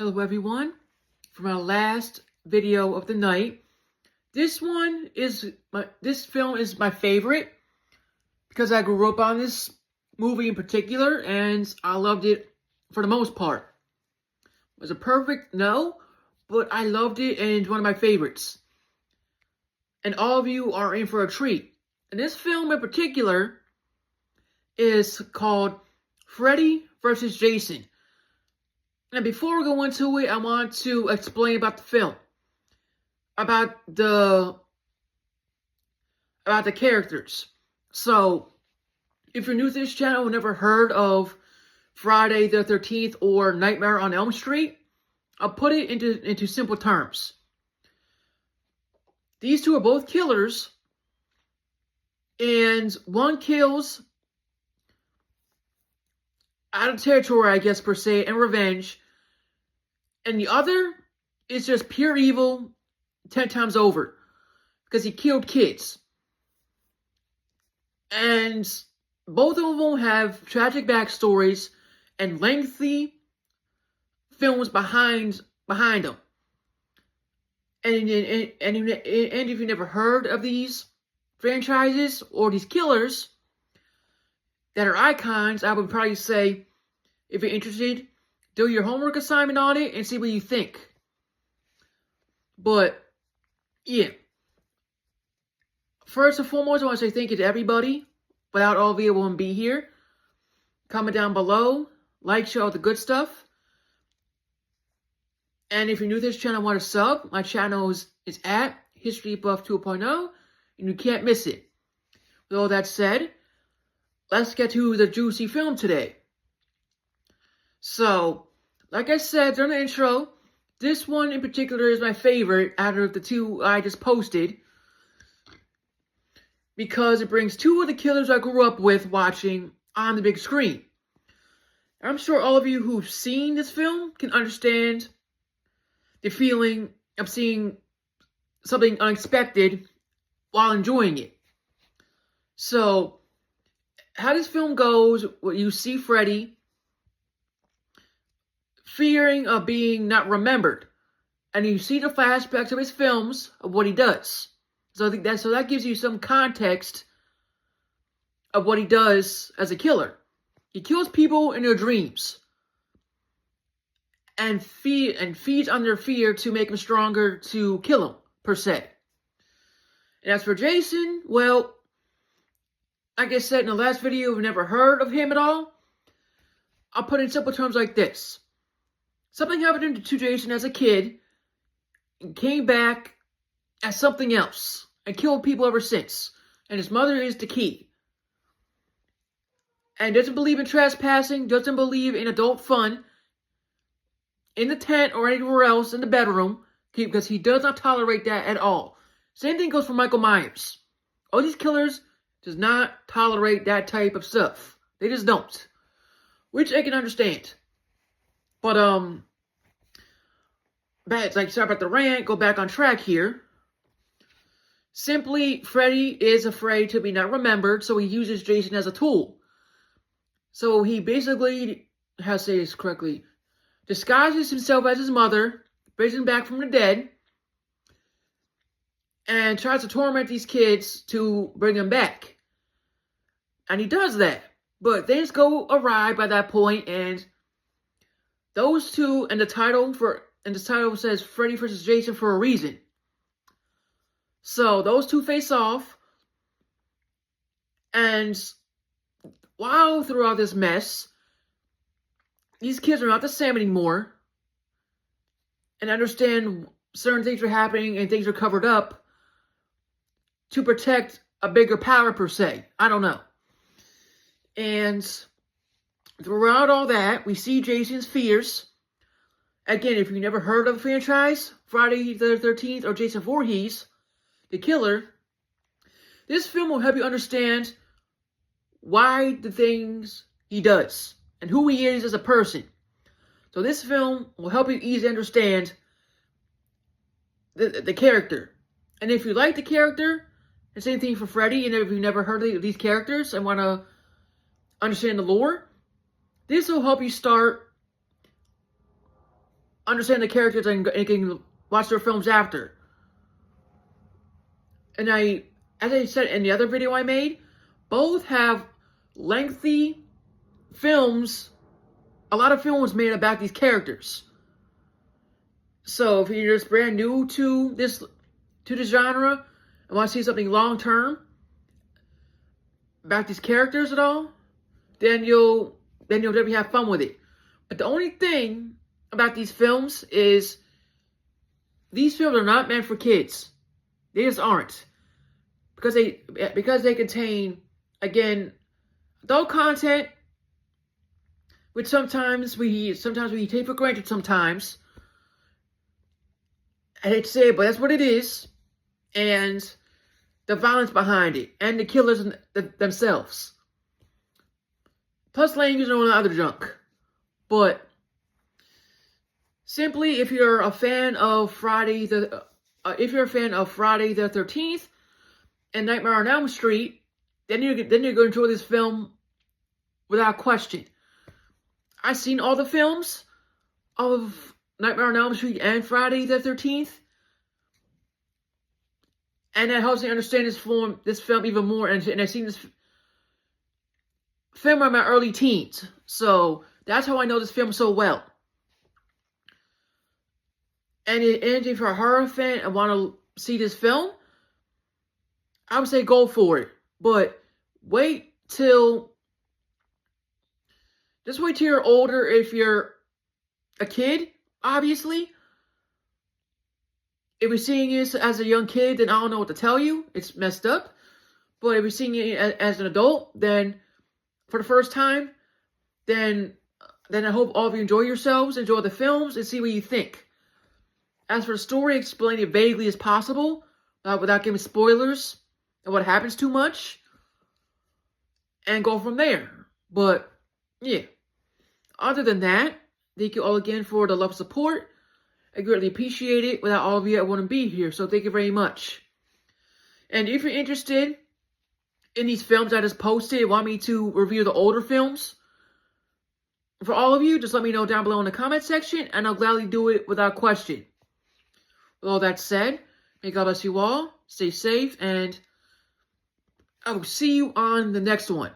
Hello everyone. For my last video of the night, this film is my favorite because I grew up on this movie in particular and I loved it for the most part. Was it perfect? No, but I loved it and it's one of my favorites. And all of you are in for a treat. And this film in particular is called Freddy vs. Jason. And before we go into it, I want to explain about the film. About the characters. So, if you're new to this channel and never heard of Friday the 13th or Nightmare on Elm Street, I'll put it into simple terms. These two are both killers, and one kills out of territory, I guess, per se, and revenge, and the other is just pure evil 10 times over, because he killed kids. And both of them have tragic backstories and lengthy films behind them. And if you never heard of these franchises or these killers that are icons, I would probably say, if you're interested, do your homework assignment on it and see what you think. But, yeah. First and foremost, I want to say thank you to everybody. Without all of you, I wouldn't be here. Comment down below. Like, share all the good stuff. And if you're new to this channel and want to sub, my channel is at HistoryBuff 2.0, and you can't miss it. With all that said, let's get to the juicy film today. So, like I said during the intro, this one in particular is my favorite out of the two I just posted, because it brings two of the killers I grew up with watching on the big screen. I'm sure all of you who've seen this film can understand the feeling of seeing something unexpected while enjoying it. So, how this film goes, you see Freddy fearing of being not remembered, and you see the flashbacks of his films of what he does. So that gives you some context of what he does as a killer. He kills people in their dreams and feeds on their fear to make them stronger to kill them, per se. And as for Jason, well, like I said in the last video, if you've never heard of him at all, I'll put it in simple terms like this. Something happened to Jason as a kid and came back as something else and killed people ever since. And his mother is the key. And doesn't believe in trespassing, doesn't believe in adult fun in the tent or anywhere else in the bedroom, because he does not tolerate that at all. Same thing goes for Michael Myers. All these killers does not tolerate that type of stuff. They just don't. Which I can understand. But, sorry about the rant, go back on track here. Simply, Freddy is afraid to be not remembered, so he uses Jason as a tool. So he basically, how to say this correctly, disguises himself as his mother, brings him back from the dead, and tries to torment these kids to bring them back. And he does that. But things go awry by that point, and those two, and the title says Freddy vs. Jason for a reason. So those two face off, and while throughout this mess, these kids are not the same anymore, and understand certain things are happening and things are covered up to protect a bigger power, per se. I don't know. And throughout all that, we see Jason's fears. Again, if you've never heard of the franchise, Friday the 13th or Jason Voorhees, the killer, this film will help you understand why the things he does and who he is as a person. So this film will help you easily understand the character. And if you like the character, the same thing for Freddy, and if you've never heard of these characters and want to understand the lore, this will help you start understand the characters and can watch their films after. And as I said in the other video I made, both have lengthy films, a lot of films made about these characters. So if you're just brand new to this genre and want to see something long term about these characters at all, then you'll definitely have fun with it. But the only thing about these films is these films are not meant for kids. They just aren't. Because they contain, again, adult content, which sometimes we take for granted sometimes. I hate to say it, but that's what it is. And the violence behind it, and the killers themselves. Plus language and all the other junk. But simply, if you're a fan of Friday the 13th and Nightmare on Elm Street, then you're going to enjoy this film without question. I've seen all the films of Nightmare on Elm Street and Friday the 13th, and that helps me understand this film even more. And I've seen this film in my early teens, so that's how I know this film so well. And if you're a horror fan and want to see this film, I would say go for it. But just wait till you're older. If you're a kid, obviously. If you're seeing this as a young kid, then I don't know what to tell you. It's messed up. But if you're seeing it as an adult, then for the first time, then I hope all of you enjoy yourselves, enjoy the films, and see what you think. As for the story, explain it vaguely as possible, without giving spoilers and what happens too much, and go from there. But, yeah. Other than that, thank you all again for the love and support. I greatly appreciate it. Without all of you, I wouldn't be here, so thank you very much. And if you're interested in these films I just posted and want me to review the older films, for all of you, just let me know down below in the comment section, and I'll gladly do it without question. With all that said, may God bless you all, stay safe, and I will see you on the next one.